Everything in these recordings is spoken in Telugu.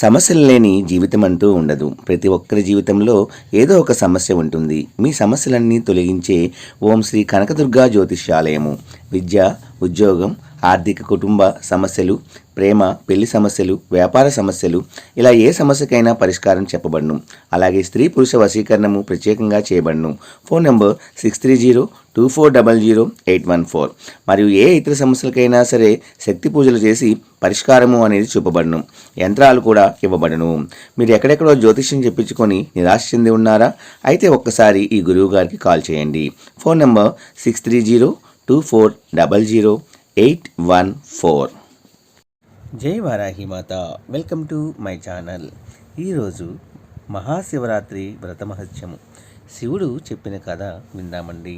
సమస్యలు లేని జీవితం అంటూ ఉండదు. ప్రతి ఒక్కరి జీవితంలో ఏదో ఒక సమస్య ఉంటుంది. మీ సమస్యలన్నీ తొలగించే ఓం శ్రీ కనకదుర్గా జ్యోతిష్యాలయము. విద్య, ఉద్యోగం, ఆర్థిక, కుటుంబ సమస్యలు, ప్రేమ, పెళ్లి సమస్యలు, వ్యాపార సమస్యలు, ఇలా ఏ సమస్యకైనా పరిష్కారం చెప్పబడును. అలాగే స్త్రీ పురుష వశీకరణము ప్రత్యేకంగా చేయబడును. Phone number 6302400814. మరియు ఏ ఇతర సమస్యలకైనా సరే శక్తి పూజలు చేసి పరిష్కారము అనేది చూపబడును. యంత్రాలు కూడా ఇవ్వబడును. మీరు ఎక్కడెక్కడో జ్యోతిష్యం చెప్పించుకొని నిరాశ చెంది ఉన్నారా? అయితే ఒక్కసారి ఈ గురువు గారికి కాల్ చేయండి. Phone number 6302400814. జై వారాహి మాత. Welcome to my channel. ఈరోజు మహాశివరాత్రి వ్రతమహత్యము. శివుడు చెప్పిన కథ విందామండి.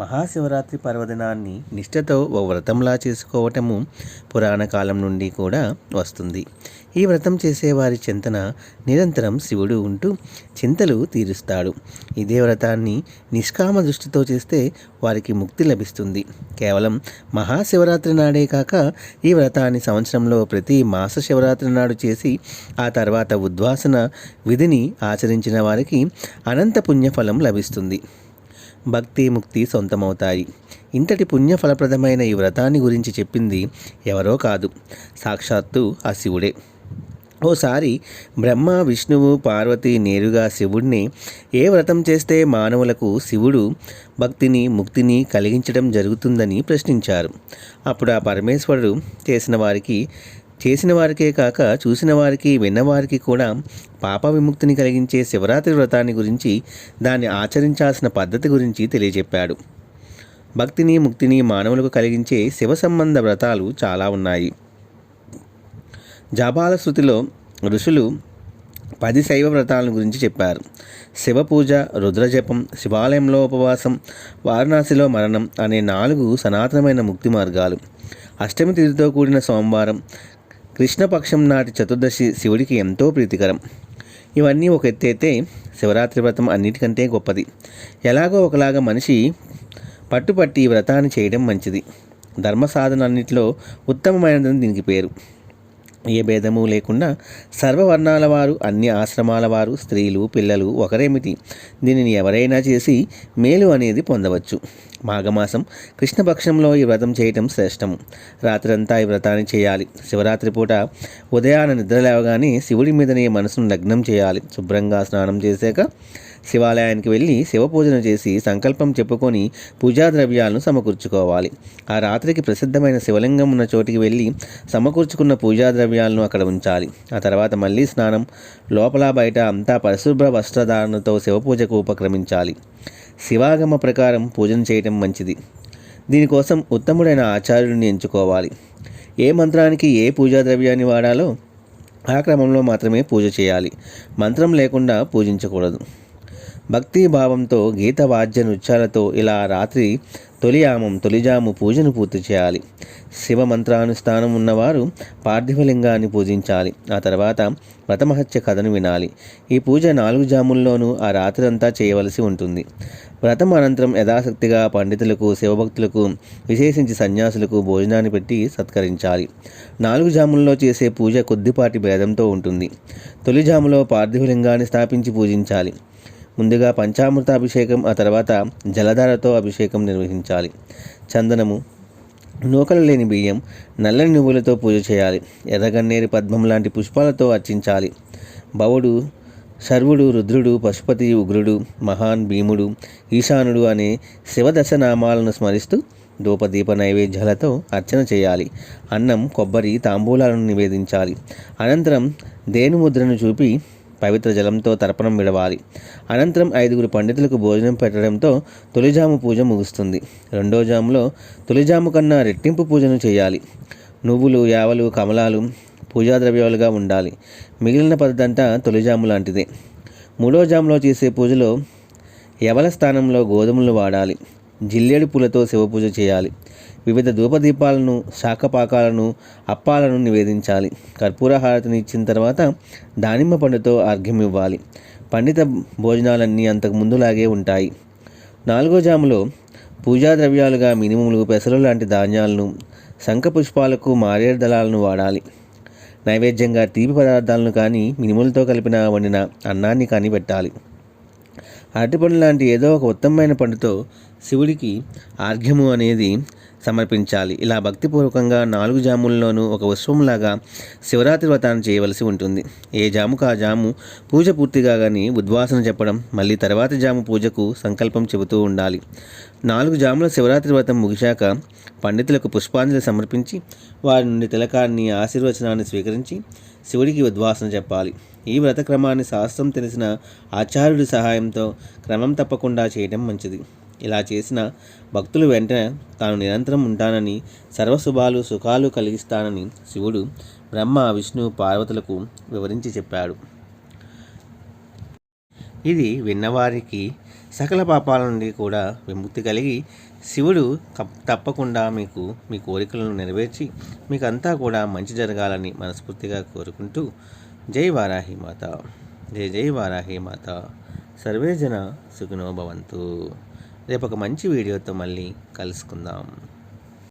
మహాశివరాత్రి పర్వదినాన్ని నిష్ఠతో ఓ వ్రతంలా చేసుకోవటము పురాణ కాలం నుండి కూడా వస్తుంది. ఈ వ్రతం చేసేవారి చింతన నిరంతరం శివుడు ఉంటూ చింతలు తీరుస్తాడు. ఇదే వ్రతాన్ని నిష్కామ దృష్టితో చేస్తే వారికి ముక్తి లభిస్తుంది. కేవలం మహాశివరాత్రి నాడే కాక ఈ వ్రతాన్ని సంవత్సరంలో ప్రతి మాస శివరాత్రి నాడు చేసి ఆ తర్వాత ఉద్వాసన విధిని ఆచరించిన వారికి అనంత పుణ్యఫలం లభిస్తుంది. భక్తి, ముక్తి సొంతమవుతాయి. ఇంతటి పుణ్యఫలప్రదమైన ఈ వ్రతాన్ని గురించి చెప్పింది ఎవరో కాదు, సాక్షాత్తు ఆ శివుడే. ఓసారి బ్రహ్మ, విష్ణువు, పార్వతి నేరుగా శివుడిని ఏ వ్రతం చేస్తే మానవులకు శివుడు భక్తిని, ముక్తిని కలిగించడం జరుగుతుందని ప్రశ్నించారు. అప్పుడు ఆ పరమేశ్వరుడు చేసిన వారికే కాక చూసిన వారికి, విన్నవారికి కూడా పాప విముక్తిని కలిగించే శివరాత్రి వ్రతాన్ని గురించి, దాన్ని ఆచరించాల్సిన పద్ధతి గురించి తెలియజెప్పాడు. భక్తిని, ముక్తిని మానవులకు కలిగించే శివ సంబంధ వ్రతాలు చాలా ఉన్నాయి. జాబాల శృతిలో ఋషులు 10 శైవ వ్రతాలను గురించి చెప్పారు. శివపూజ, రుద్రజపం, శివాలయంలో ఉపవాసం, వారణాసిలో మరణం అనే 4 సనాతనమైన ముక్తి మార్గాలు. అష్టమి తిథితో కూడిన సోమవారం, కృష్ణపక్షం నాటి చతుర్దశి శివుడికి ఎంతో ప్రీతికరం. ఇవన్నీ ఒక ఎత్తైతే శివరాత్రి వ్రతం అన్నిటికంటే గొప్పది. ఎలాగో ఒకలాగా మనిషి పట్టుపట్టి ఈ వ్రతాన్ని చేయడం మంచిది. ధర్మ సాధన అన్నింటిలో ఉత్తమమైనదని దీనికి పేరు. ఏ భేదము లేకుండా సర్వవర్ణాల వారు, అన్ని ఆశ్రమాల వారు, స్త్రీలు, పిల్లలు ఒకరేమిటి దీనిని ఎవరైనా చేసి మేలు అనేది పొందవచ్చు. మాఘమాసం కృష్ణపక్షంలో ఈ వ్రతం చేయటం శ్రేష్టము. రాత్రంతా ఈ వ్రతాన్ని చేయాలి. శివరాత్రి పూట ఉదయాన నిద్ర లేవగానే శివుడి మీదనే మనసును లగ్నం చేయాలి. శుభ్రంగా స్నానం చేశాక శివాలయానికి వెళ్ళి శివపూజన చేసి సంకల్పం చెప్పుకొని పూజా ద్రవ్యాలను సమకూర్చుకోవాలి. ఆ రాత్రికి ప్రసిద్ధమైన శివలింగం ఉన్న చోటికి వెళ్ళి సమకూర్చుకున్న పూజా ద్రవ్యాలను అక్కడ ఉంచాలి. ఆ తర్వాత మళ్ళీ స్నానం, లోపల బయట అంతా పరిశుభ్ర వస్త్రధారణతో శివపూజకు ఉపక్రమించాలి. శివాగమ ప్రకారం పూజన చేయటం మంచిది. దీనికోసం ఉత్తముడైన ఆచార్యుడిని ఎంచుకోవాలి. ఏ మంత్రానికి ఏ పూజా ద్రవ్యాన్ని వాడాలో ఆ క్రమంలో మాత్రమే పూజ చేయాలి. మంత్రం లేకుండా పూజించకూడదు. భక్తి భావంతో గీత వాద్య నృత్యాలతో ఇలా రాత్రి తొలిజాము పూజను పూర్తి చేయాలి. శివ మంత్రానుష్ఠానం ఉన్నవారు పార్థివలింగాన్ని పూజించాలి. ఆ తర్వాత వ్రతమహత్య కథను వినాలి. ఈ పూజ 4 జాముల్లోనూ ఆ రాత్రంతా చేయవలసి ఉంటుంది. వ్రతం అనంతరం యథాశక్తిగా పండితులకు, శివభక్తులకు, విశేషించి సన్యాసులకు భోజనాన్ని పెట్టి సత్కరించాలి. 4 జాముల్లో చేసే పూజ కొద్దిపాటి భేదంతో ఉంటుంది. తొలి జాములో పార్థివలింగాన్ని స్థాపించి పూజించాలి. ముందుగా పంచామృతాభిషేకం, ఆ తర్వాత జలధారతో అభిషేకం నిర్వహించాలి. చందనము, నూకలు లేని బియ్యం, నల్లని నువ్వులతో పూజ చేయాలి. ఎర్రగన్నేరు పద్మం లాంటి పుష్పాలతో అర్చించాలి. భవుడు, శర్వుడు, రుద్రుడు, పశుపతి, ఉగ్రుడు, మహాన్, భీముడు, ఈశానుడు అనే శివదశనామాలను స్మరిస్తూ ధూపదీప నైవేద్యాలతో అర్చన చేయాలి. అన్నం, కొబ్బరి, తాంబూలాలను నివేదించాలి. అనంతరం దేనుముద్రను చూపి పవిత్ర జలంతో తర్పణం విడవాలి. అనంతరం 5 పండితులకు భోజనం పెట్టడంతో తొలిజాము పూజ ముగుస్తుంది. రెండో జాములో తొలిజాము కన్నా రెట్టింపు పూజను చేయాలి. నువ్వులు, యావలు, కమలాలు పూజా ద్రవ్యాలుగా ఉండాలి. మిగిలిన పద్ధతంతా తొలిజాము లాంటిదే. మూడో జాములో చేసే పూజలో యవల స్థానంలో గోధుమలు వాడాలి. జిల్లేడు పూలతో శివపూజ చేయాలి. వివిధ ధూపదీపాలను, శాఖపాకాలను, అప్పాలను నివేదించాలి. కర్పూర హారతిని ఇచ్చిన తర్వాత దానిమ్మ పండుతో అర్ఘ్యం ఇవ్వాలి. పండిత భోజనాలన్నీ అంతకు ముందులాగే ఉంటాయి. 4వ జాములో పూజా ద్రవ్యాలుగా మినుములు, పెసలు లాంటి ధాన్యాలను, శంఖపుష్పాలకు మారేడు దళాలను వాడాలి. నైవేద్యంగా తీపి పదార్థాలను కానీ మినుములతో కలిపిన వండిన అన్నాన్ని కానీ పెట్టాలి. అరటిపండు లాంటి ఏదో ఒక ఉత్తమమైన పండుతో శివుడికి ఆర్ఘ్యము అనేది సమర్పించాలి. ఇలా భక్తిపూర్వకంగా 4 జాముల్లోనూ ఒక ఉత్సవంలాగా శివరాత్రి వ్రతాన్ని చేయవలసి ఉంటుంది. ఏ జాముకు ఆ జాము పూజ పూర్తి కాగానే ఉద్వాసన చెప్పడం, మళ్ళీ తర్వాతి జాము పూజకు సంకల్పం చెబుతూ ఉండాలి. 4 జాముల శివరాత్రి వ్రతం ముగిశాక పండితులకు పుష్పాంజలి సమర్పించి వారి నుండి తిలకాన్ని ఆశీర్వచనాన్ని స్వీకరించి శివుడికి ఉద్వాసన చెప్పాలి. ఈ వ్రత క్రమాన్ని శాస్త్రం తెలిసిన ఆచార్యుడి సహాయంతో క్రమం తప్పకుండా చేయడం మంచిది. ఇలా చేసిన భక్తులు వెంటనే తాను నిరంతరం ఉంటానని, సర్వశుభాలు సుఖాలు కలిగిస్తానని శివుడు బ్రహ్మ విష్ణు పార్వతులకు వివరించి చెప్పాడు. ఇది విన్నవారికి సకల పాపాల నుండి కూడా విముక్తి కలిగి శివుడు తప్పకుండా మీ కోరికలను నెరవేర్చి మీకంతా కూడా మంచి జరగాలని మనస్ఫూర్తిగా కోరుకుంటూ జై వారాహి మాత, జై జై వారాహి మాత, సర్వే జన సుఖినో భవంతు. రేపు ఒక మంచి వీడియోతో మళ్ళీ కలుసుకుందాం.